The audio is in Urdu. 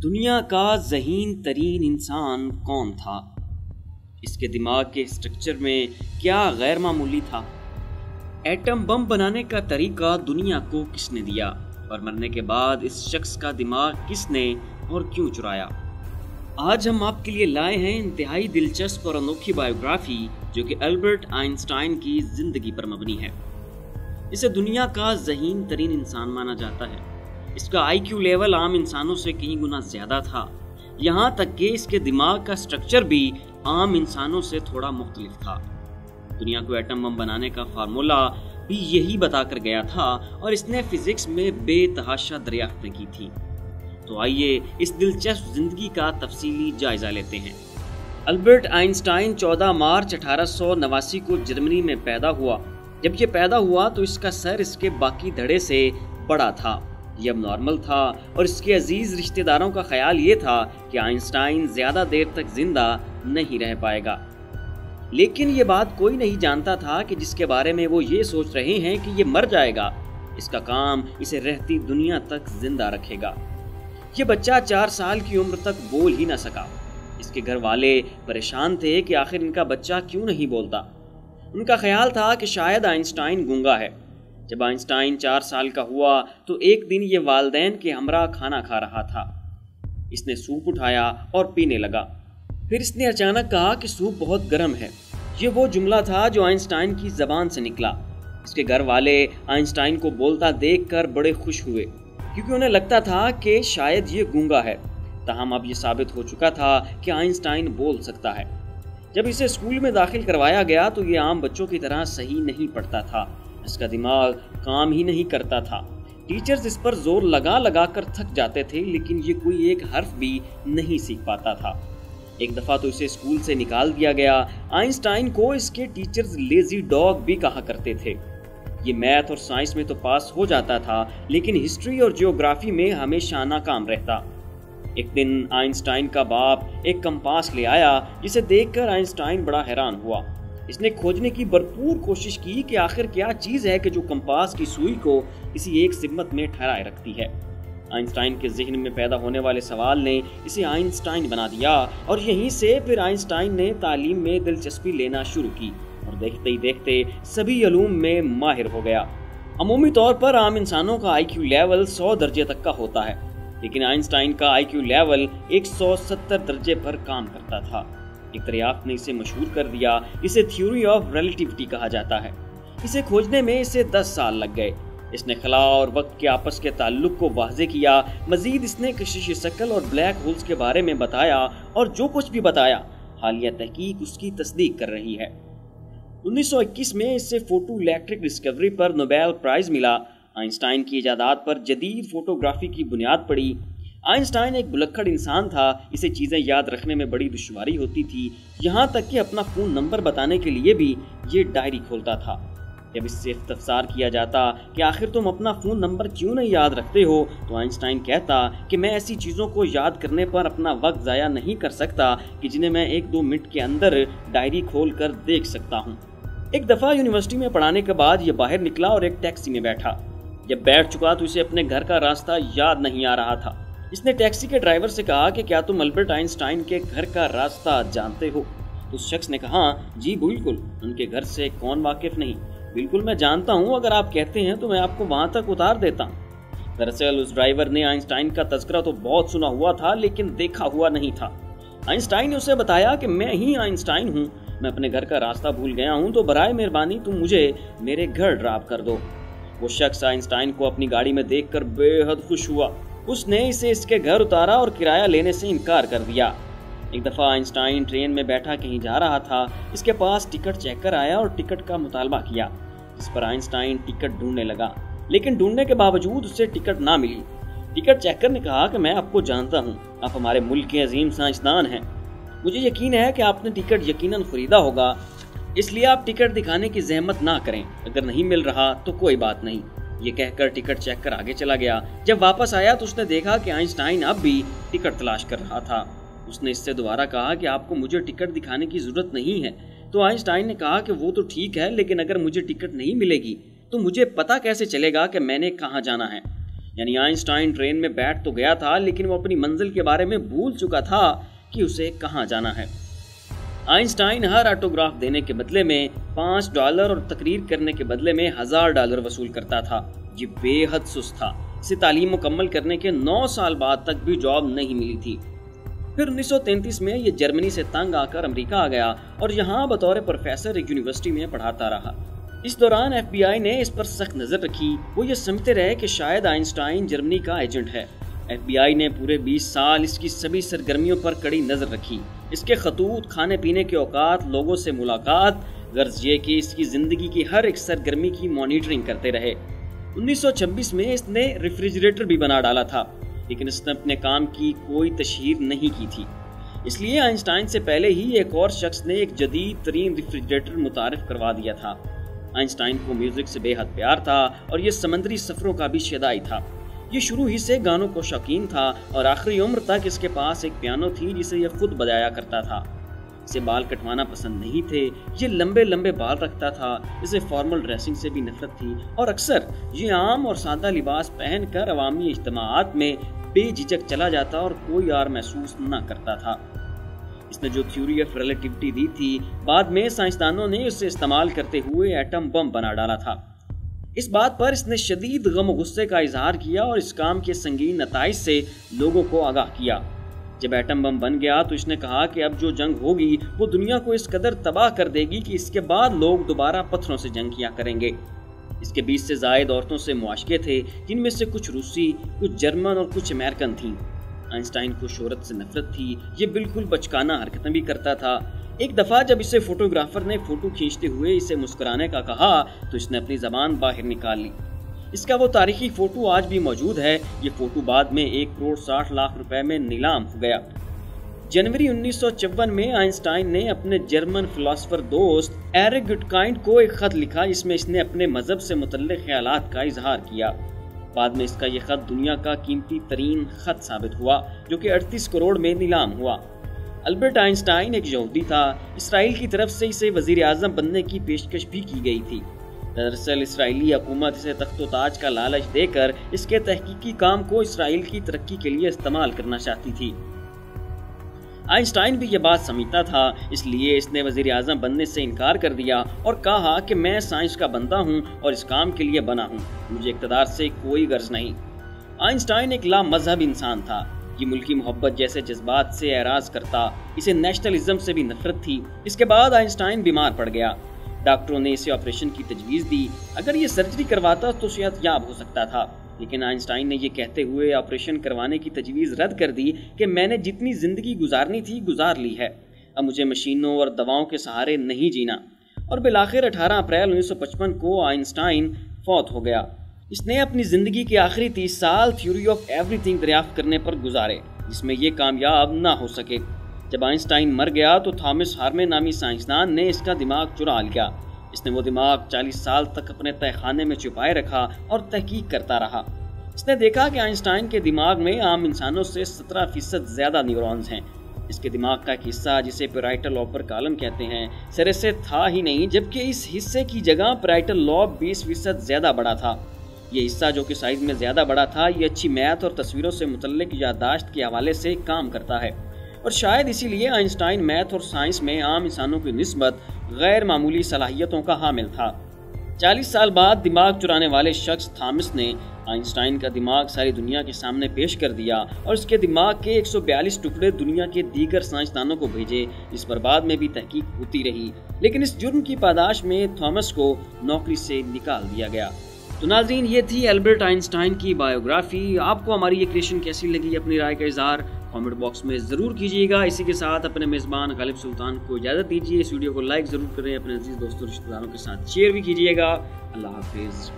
دنیا کا ذہین ترین انسان کون تھا؟ اس کے دماغ کے اسٹرکچر میں کیا غیر معمولی تھا؟ ایٹم بم بنانے کا طریقہ دنیا کو کس نے دیا اور مرنے کے بعد اس شخص کا دماغ کس نے اور کیوں چرایا؟ آج ہم آپ کے لیے لائے ہیں انتہائی دلچسپ اور انوکھی بایوگرافی جو کہ البرٹ آئنسٹائن کی زندگی پر مبنی ہے۔ اسے دنیا کا ذہین ترین انسان مانا جاتا ہے۔ اس کا آئی کیو لیول عام انسانوں سے کئی گنا زیادہ تھا، یہاں تک کہ اس کے دماغ کا سٹرکچر بھی عام انسانوں سے تھوڑا مختلف تھا۔ دنیا کو ایٹم بم بنانے کا فارمولا بھی یہی بتا کر گیا تھا اور اس نے فزکس میں بے تحاشا دریافتیں کی تھی۔ تو آئیے اس دلچسپ زندگی کا تفصیلی جائزہ لیتے ہیں۔ البرٹ آئنسٹائن 14 مارچ 1889 کو جرمنی میں پیدا ہوا۔ جب یہ پیدا ہوا تو اس کا سر اس کے باقی دھڑے سے بڑا تھا۔ یہ اب نارمل تھا اور اس کے عزیز رشتہ داروں کا خیال یہ تھا کہ آئنسٹائن زیادہ دیر تک زندہ نہیں رہ پائے گا۔ لیکن یہ بات کوئی نہیں جانتا تھا کہ جس کے بارے میں وہ یہ سوچ رہے ہیں کہ یہ مر جائے گا، اس کا کام اسے رہتی دنیا تک زندہ رکھے گا۔ یہ بچہ 4 سال کی عمر تک بول ہی نہ سکا۔ اس کے گھر والے پریشان تھے کہ آخر ان کا بچہ کیوں نہیں بولتا۔ ان کا خیال تھا کہ شاید آئنسٹائن گونگا ہے۔ جب آئنسٹائن 4 سال کا ہوا تو ایک دن یہ والدین کے ہمراہ کھانا کھا رہا تھا۔ اس نے سوپ اٹھایا اور پینے لگا۔ پھر اس نے اچانک کہا کہ سوپ بہت گرم ہے۔ یہ وہ جملہ تھا جو آئنسٹائن کی زبان سے نکلا۔ اس کے گھر والے آئنسٹائن کو بولتا دیکھ کر بڑے خوش ہوئے کیونکہ انہیں لگتا تھا کہ شاید یہ گونگا ہے۔ تاہم اب یہ ثابت ہو چکا تھا کہ آئنسٹائن بول سکتا ہے۔ جب اسے اسکول میں داخل کروایا گیا تو یہ عام بچوں کی طرح صحیح نہیں پڑھتا تھا۔ اس کا دماغ کام ہی نہیں کرتا تھا۔ ٹیچرز اس پر زور لگا کر تھک جاتے تھے لیکن یہ کوئی ایک حرف بھی نہیں سیکھ پاتا تھا۔ ایک دفعہ تو اسے اسکول سے نکال دیا گیا۔ آئنسٹائن کو اس کے ٹیچرز لیزی ڈاگ بھی کہا کرتے تھے۔ یہ میتھ اور سائنس میں تو پاس ہو جاتا تھا لیکن ہسٹری اور جیوگرافی میں ہمیشہ ناکام رہتا۔ ایک دن آئنسٹائن کا باپ ایک کمپاس لے آیا جسے دیکھ کر آئنسٹائن بڑا حیران ہوا۔ اس نے کھوجنے کی بھرپور کوشش کی کہ آخر کیا چیز ہے کہ جو کمپاس کی سوئی کو کسی ایک سمت میں ٹھہرائے رکھتی ہے۔ آئنسٹائن کے ذہن میں پیدا ہونے والے سوال نے اسے آئنسٹائن بنا دیا اور یہیں سے پھر آئنسٹائن نے تعلیم میں دلچسپی لینا شروع کی اور دیکھتے ہی دیکھتے سبھی علوم میں ماہر ہو گیا۔ عمومی طور پر عام انسانوں کا آئی کیو لیول 100 درجے تک کا ہوتا ہے لیکن آئنسٹائن کا آئی کیو لیول 170 درجے پر کام کرتا تھا۔ ایک دریافت نے اسے مشہور کر دیا، اسے تھیوری آف ریلیٹیوٹی کہا جاتا ہے۔ اسے کھوجنے میں اسے 10 سال لگ گئے۔ اس نے خلا اور وقت کے آپس کے تعلق کو واضح کیا۔ مزید اس نے کشش ثقل اور بلیک ہولز کے بارے میں بتایا اور جو کچھ بھی بتایا حالیہ تحقیق اس کی تصدیق کر رہی ہے۔ 1921 میں اس سے فوٹو الیکٹرک ڈسکوری پر نوبیل پرائز ملا۔ آئنسٹائن کی ایجادات پر جدید فوٹوگرافی کی بنیاد پڑی۔ آئنسٹائن ایک بلکھڑ انسان تھا، اسے چیزیں یاد رکھنے میں بڑی دشواری ہوتی تھی، یہاں تک کہ اپنا فون نمبر بتانے کے لیے بھی یہ ڈائری کھولتا تھا۔ جب اس سے استفسار کیا جاتا کہ آخر تم اپنا فون نمبر کیوں نہیں یاد رکھتے ہو تو آئنسٹائن کہتا کہ میں ایسی چیزوں کو یاد کرنے پر اپنا وقت ضائع نہیں کر سکتا کہ جنہیں میں 1-2 منٹ کے اندر ڈائری کھول کر دیکھ سکتا ہوں۔ ایک دفعہ یونیورسٹی میں پڑھانے کے بعد یہ باہر نکلا اور ایک ٹیکسی میں بیٹھا۔ جب بیٹھ چکا تو اسے اپنے گھر کا راستہ یاد نہیں آ رہا تھا۔ اس نے ٹیکسی کے ڈرائیور سے کہا کہ کیا تم البرٹ آئنسٹائن کے گھر کا راستہ جانتے ہو؟ اس شخص نے کہا جی بالکل، ان کے گھر سے کون واقف نہیں، بالکل میں جانتا ہوں، اگر آپ کہتے ہیں تو میں آپ کو وہاں تک اتار دیتا ہوں۔ دراصل اس ڈرائیور نے آئنسٹائن کا تذکرہ تو بہت سنا ہوا تھا لیکن دیکھا ہوا نہیں تھا۔ آئنسٹائن نے اسے بتایا کہ میں ہی آئنسٹائن ہوں، میں اپنے گھر کا راستہ بھول گیا ہوں تو برائے مہربانی تم مجھے میرے گھر ڈراپ کر دو۔ وہ شخص آئنسٹائن کو اپنی گاڑی میں دیکھ کر بے حد خوش ہوا۔ اس نے اسے اس کے گھر اتارا اور کرایہ لینے سے انکار کر دیا۔ ایک دفعہ آئنسٹائن ٹرین میں بیٹھا کہیں جا رہا تھا، اس کے پاس ٹکٹ چیکر آیا اور ٹکٹ کا مطالبہ کیا۔ اس پر آئنسٹائن ٹکٹ ڈھونڈنے لگا لیکن ڈھونڈنے کے باوجود اسے ٹکٹ نہ ملی۔ ٹکٹ چیکر نے کہا کہ میں آپ کو جانتا ہوں، آپ ہمارے ملک کے عظیم سائنسدان ہیں، مجھے یقین ہے کہ آپ نے ٹکٹ یقیناً خریدا ہوگا، اس لیے آپ ٹکٹ دکھانے کی زحمت نہ کریں، اگر نہیں مل رہا تو کوئی بات نہیں۔ یہ کہہ کر ٹکٹ چیک کر آگے چلا گیا۔ جب واپس آیا تو اس نے دیکھا کہ آئنسٹائن اب بھی ٹکٹ تلاش کر رہا تھا۔ اس نے اس سے دوبارہ کہا کہ آپ کو مجھے ٹکٹ دکھانے کی ضرورت نہیں ہے تو آئنسٹائن نے کہا کہ وہ تو ٹھیک ہے لیکن اگر مجھے ٹکٹ نہیں ملے گی تو مجھے پتہ کیسے چلے گا کہ میں نے کہاں جانا ہے۔ یعنی آئنسٹائن ٹرین میں بیٹھ تو گیا تھا لیکن وہ اپنی منزل کے بارے میں بھول چکا تھا کہ اسے کہاں جانا ہے۔ آئنسٹائن ہر آٹوگراف دینے کے بدلے میں $5 اور تقریر کرنے کے بدلے میں $1000 وصول کرتا تھا۔ یہ بے حد سست تھا۔ اسے تعلیم مکمل کرنے کے 9 سال بعد تک بھی جاب نہیں ملی تھی۔ پھر 1933 میں یہ جرمنی سے تنگ آ کر امریکہ آ گیا اور یہاں بطور پروفیسر ایک یونیورسٹی میں پڑھاتا رہا۔ اس دوران FBI نے اس پر سخت نظر رکھی۔ وہ یہ سمجھتے رہے کہ شاید آئنسٹائن جرمنی کا ایجنٹ ہے۔ FBI نے پورے 20 سال اس کی سبھی سرگرمیوں پر کڑی نظر رکھی۔ اس کے خطوط، کھانے پینے کے اوقات، لوگوں سے ملاقات، غرض یہ کہ اس کی زندگی کی ہر ایک سرگرمی کی مانیٹرنگ کرتے رہے۔ 1926 میں اس نے ریفریجریٹر بھی بنا ڈالا تھا، لیکن اس نے اپنے کام کی کوئی تشہیر نہیں کی تھی۔ اس لیے آئنسٹائن سے پہلے ہی ایک اور شخص نے ایک جدید ترین ریفریجریٹر متعارف کروا دیا تھا۔ آئنسٹائن کو میوزک سے بے حد پیار تھا اور یہ سمندری سفروں کا بھی شیدائی تھا۔ یہ شروع ہی سے گانوں کو شوقین تھا اور آخری عمر تک اس کے پاس ایک پیانو تھی جسے یہ خود بجایا کرتا تھا۔ اسے بال کٹوانا پسند نہیں تھے، یہ لمبے لمبے بال رکھتا تھا، اسے فارمل ڈریسنگ سے بھی نفرت تھی اور اکثر یہ عام اور سادہ لباس پہن کر عوامی اجتماعات میں بے جھجک چلا جاتا اور کوئی آر محسوس نہ کرتا تھا۔ اس نے جو تھیوری آف ریلیٹیوٹی دی تھی، بعد میں سائنسدانوں نے اسے استعمال کرتے ہوئے ایٹم بم بنا ڈالا تھا۔ اس بات پر اس نے شدید غم و غصے کا اظہار کیا اور اس کام کے سنگین نتائج سے لوگوں کو آگاہ کیا۔ جب ایٹم بم بن گیا تو اس نے کہا کہ اب جو جنگ ہوگی وہ دنیا کو اس قدر تباہ کر دے گی کہ اس کے بعد لوگ دوبارہ پتھروں سے جنگ کیا کریں گے۔ اس کے 20 سے زائد عورتوں سے معاشقے تھے، جن میں سے کچھ روسی، کچھ جرمن اور کچھ امریکن تھیں۔ آئنسٹائن کو شہرت سے نفرت تھی، یہ بالکل بچکانہ حرکتیں بھی کرتا تھا۔ ایک دفعہ جب اسے فوٹوگرافر نے فوٹو کھینچتے ہوئے اسے مسکرانے کا کہا تو اس نے اپنی زبان باہر نکال لی۔ اس کا وہ تاریخی فوٹو آج بھی موجود ہے۔ یہ فوٹو بعد میں 1,60,00,000 روپے میں نیلام ہو گیا۔ جنوری 1954 میں آئنسٹائن نے اپنے جرمن فلاسفر دوست ایرک گٹکائنڈ کو ایک خط لکھا جس میں اس نے اپنے مذہب سے متعلق خیالات کا اظہار کیا۔ بعد میں اس کا یہ خط دنیا کا قیمتی ترین خط ثابت ہوا، جو کہ 38 کروڑ میں نیلام ہوا۔ البرٹ آئنسٹائن ایک یہودی تھا۔ اسرائیل کی طرف سے اسے وزیر اعظم بننے کی پیشکش بھی کی گئی تھی۔ دراصل اسرائیلی حکومت اسے تخت و تاج کا لالچ دے کر اس کے تحقیقی کام کو اسرائیل کی ترقی کے لیے استعمال کرنا چاہتی تھی۔ آئنسٹائن بھی یہ بات سمجھتا تھا، اس لیے اس نے وزیر اعظم بننے سے انکار کر دیا اور کہا کہ میں سائنس کا بندہ ہوں اور اس کام کے لیے بنا ہوں، مجھے اقتدار سے کوئی غرض نہیں۔ آئنسٹائن ایک لا مذہب انسان تھا۔ یہ ملکی محبت جیسے جذبات سے اعراض کرتا، اسے نیشنلزم سے بھی نفرت تھی۔ اس کے بعد آئنسٹائن بیمار پڑ گیا۔ ڈاکٹروں نے اسے آپریشن کی تجویز دی۔ اگر یہ سرجری کرواتا تو صحت یاب ہو سکتا تھا، لیکن آئنسٹائن نے یہ کہتے ہوئے آپریشن کروانے کی تجویز رد کر دی کہ میں نے جتنی زندگی گزارنی تھی گزار لی ہے، اب مجھے مشینوں اور دواؤں کے سہارے نہیں جینا۔ اور بالآخر 18 اپریل 1955 کو آئنسٹائن فوت ہو گیا۔ اس نے اپنی زندگی کے آخری 30 سال تھیوری آف ایوری تھنگ دریافت کرنے پر گزارے، جس میں یہ کامیاب نہ ہو سکے۔ جب آئنسٹائن مر گیا تو تھامس ہارمن نامی سائنسدان نے اس کا دماغ چرا لیا۔ اس نے وہ دماغ 40 سال تک اپنے تہہ خانے میں چھپائے رکھا اور تحقیق کرتا رہا۔ اس نے دیکھا کہ آئنسٹائن کے دماغ میں عام انسانوں سے 17% زیادہ نیورونز ہیں۔ اس کے دماغ کا ایک حصہ جسے پیرائٹل لوب پر کالم کہتے ہیں سرے سے تھا ہی نہیں، جبکہ اس حصے کی جگہ پیرائٹل لوب 20% زیادہ بڑا تھا۔ یہ حصہ جو کہ سائز میں زیادہ بڑا تھا، یہ اچھی میتھ اور تصویروں سے متعلق یادداشت کے حوالے سے کام کرتا ہے، اور شاید اسی لیے آئنسٹائن میتھ اور سائنس میں عام انسانوں کی نسبت غیر معمولی صلاحیتوں کا حامل تھا۔ 40 سال بعد دماغ چرانے والے شخص تھامس نے آئنسٹائن کا دماغ ساری دنیا کے سامنے پیش کر دیا اور اس کے دماغ کے 142 ٹکڑے دنیا کے دیگر سائنسدانوں کو بھیجے، جس پر بعد میں بھی تحقیق ہوتی رہی، لیکن اس جرم کی پاداش میں تھامس کو نوکری سے نکال دیا گیا۔ تو ناظرین، یہ تھی البرٹ آئنسٹائن کی بایوگرافی۔ آپ کو ہماری یہ کریشن کیسی لگی؟ اپنی رائے کا اظہار کامنٹ باکس میں ضرور کیجیے گا۔ اسی کے ساتھ اپنے میزبان غالب سلطان کو اجازت دیجیے۔ اس ویڈیو کو لائک ضرور کریں، اپنے عزیز دوستوں رشتہ داروں کے ساتھ شیئر بھی کیجیے گا۔ اللہ حافظ۔